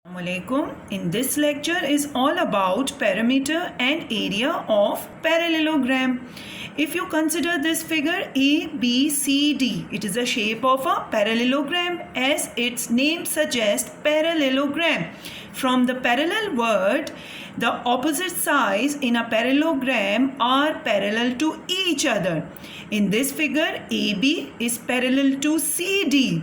Assalamualaikum. In this lecture is all about perimeter and area of parallelogram. If you consider this figure ABCD, it is a shape of a parallelogram as its name suggests, parallelogram. From the parallel word, the opposite sides in a parallelogram are parallel to each other. In this figure, AB is parallel to CD.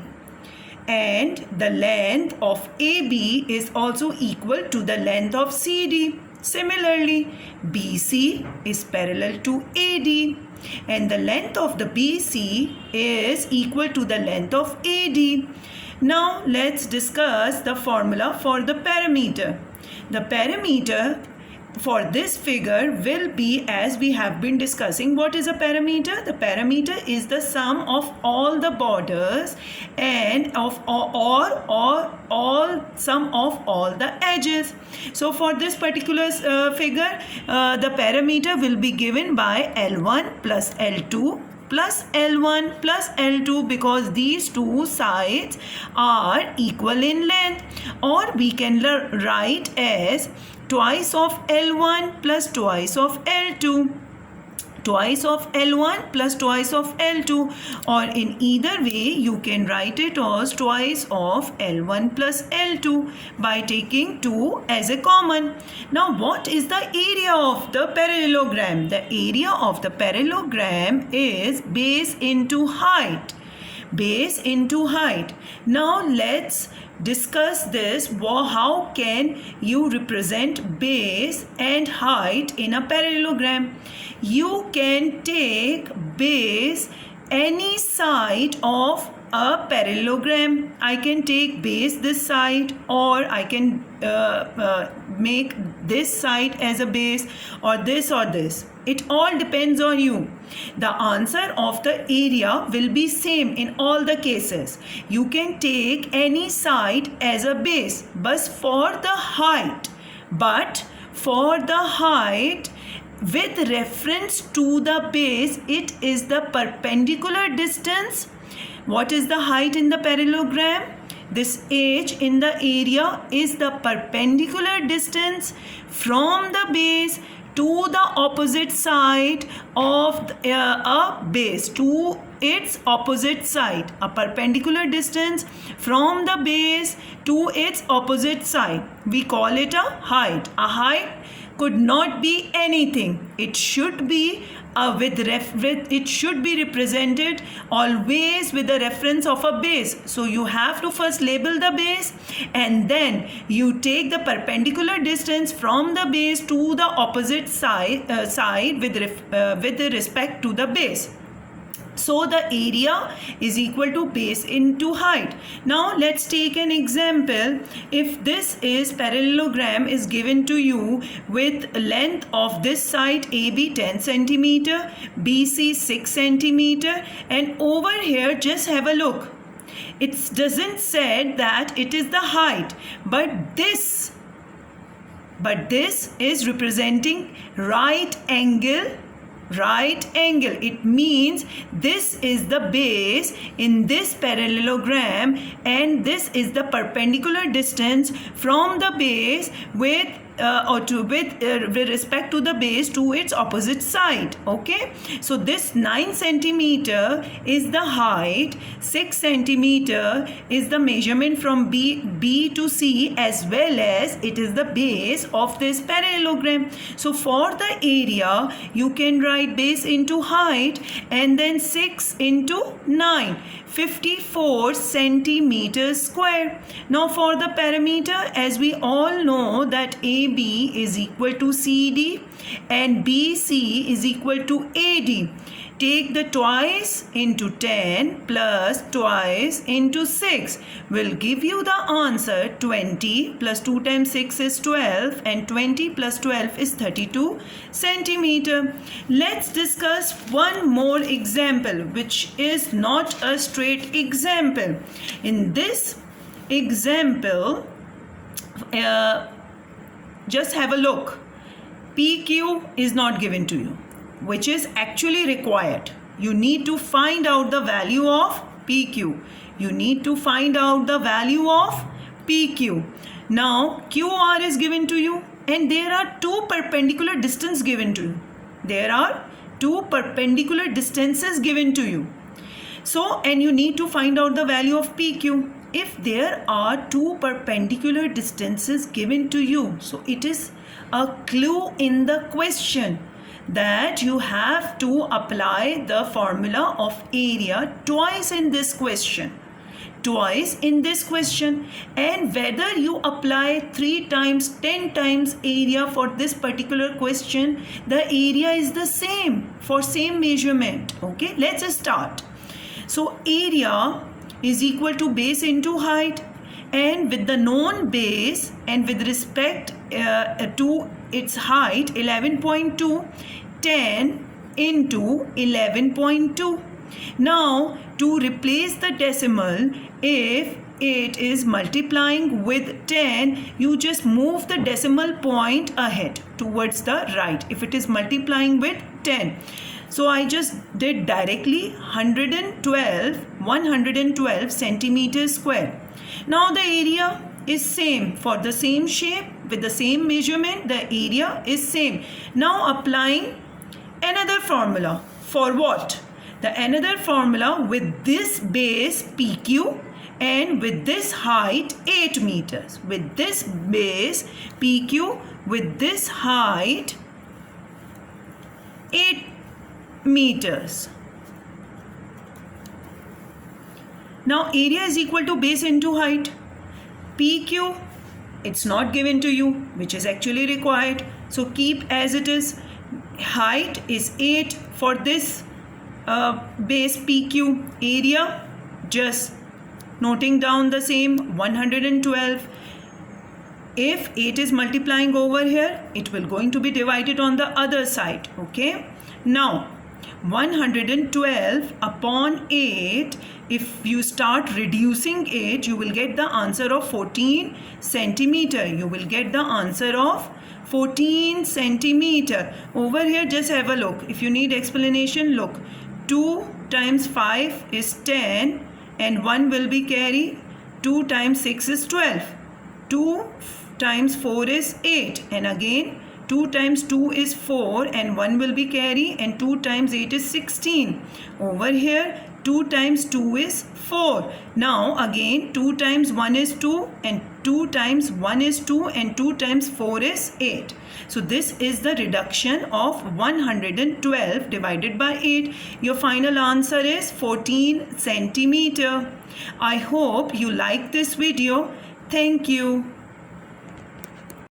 And the length of AB is also equal to the length of CD. Similarly, BC is parallel to AD and the length of the BC is equal to the length of AD. Now let's discuss the formula for the perimeter. The perimeter for this figure will be, as we have been discussing, what is a perimeter? The perimeter is the sum of all the borders and of all sum of all the edges. So for this particular figure, the perimeter will be given by L1 plus L2 plus L1 plus L2 because these two sides are equal in length, or we can write as twice of L1 plus twice of L2, twice of L1 plus twice of L2, or in either way you can write it as twice of L1 plus L2 by taking 2 as a common. Now what is the area of the parallelogram? The area of the parallelogram is base into height. Base into height. Now let's discuss this. How can you represent base and height in a parallelogram? You can take base any side of a parallelogram. I can take base this side, or I can make this side as a base, or this or this. It all depends on you. The answer of the area will be same in all the cases. You can take any side as a base, but for the height, with reference to the base, it is the perpendicular distance. What is the height in the parallelogram? This h in the area is the perpendicular distance from the base to the opposite side of a base, to its opposite side. A perpendicular distance from the base to its opposite side. We call it a height. A height could not be anything. It should be it should be represented always with the reference of a base. So you have to first label the base, and then you take the perpendicular distance from the base to the opposite side with respect to the base. So the area is equal to base into height. Now let's take an example. If this is parallelogram is given to you with length of this side AB 10 centimeter, BC 6 centimeter, and over here just have a look. It doesn't say that it is the height, but this is representing right angle. It means this is the base in this parallelogram, and this is the perpendicular distance from the base with respect to the base to its opposite side. Okay, so this 9 centimeter is the height, 6 centimeter is the measurement from B to C, as well as it is the base of this parallelogram. So for the area you can write base into height and then 6 into 9, 54 centimeters square. Now for the perimeter, as we all know that AB is equal to CD and BC is equal to AD. Take the twice into 10 plus twice into 6 will give you the answer 20 plus 2 times 6 is 12 and 20 plus 12 is 32 centimeter. Let's discuss one more example which is not a straight example. In this example, just have a look. PQ is not given to you, which is actually required. You need to find out the value of PQ. You need to find out the value of PQ. Now QR is given to you and there are two perpendicular distance given to you. There are two perpendicular distances given to you. So, and you need to find out the value of PQ. If there are two perpendicular distances given to you, so it is a clue in the question that you have to apply the formula of area twice in this question. Twice in this question, and whether you apply 3 times 10 times area for this particular question, the area is the same for same measurement. Okay, let's start. So area is equal to base into height, and with the known base and with respect to its height 11.2, 10 into 11.2. Now to replace the decimal, if it is multiplying with 10, you just move the decimal point ahead towards the right if it is multiplying with 10. So I just did directly 112 centimeters square. Now the area is same for the same shape with the same measurement. The area is same. Now applying another formula for what? The another formula with this base PQ and with this height 8 meters. With this base PQ with this height 8 meters. Now area is equal to base into height. PQ, it's not given to you, which is actually required. So keep as it is. Height is 8 for this base PQ. Area, just noting down the same 112. If 8 is multiplying over here, it will going to be divided on the other side. Okay. Now 112 upon 8, if you start reducing it, you will get the answer of 14 centimeter. You will get the answer of 14 centimeter. Over here, just have a look. If you need explanation, look. 2 times 5 is 10 and 1 will be carry. 2 times 6 is 12. 2 times 4 is 8 and again 2 times 2 is 4 and 1 will be carry, and 2 times 8 is 16. Over here 2 times 2 is 4. Now again 2 times 1 is 2 and 2 times 1 is 2 and 2 times 4 is 8. So this is the reduction of 112 divided by 8. Your final answer is 14 centimeter. I hope you like this video. Thank you.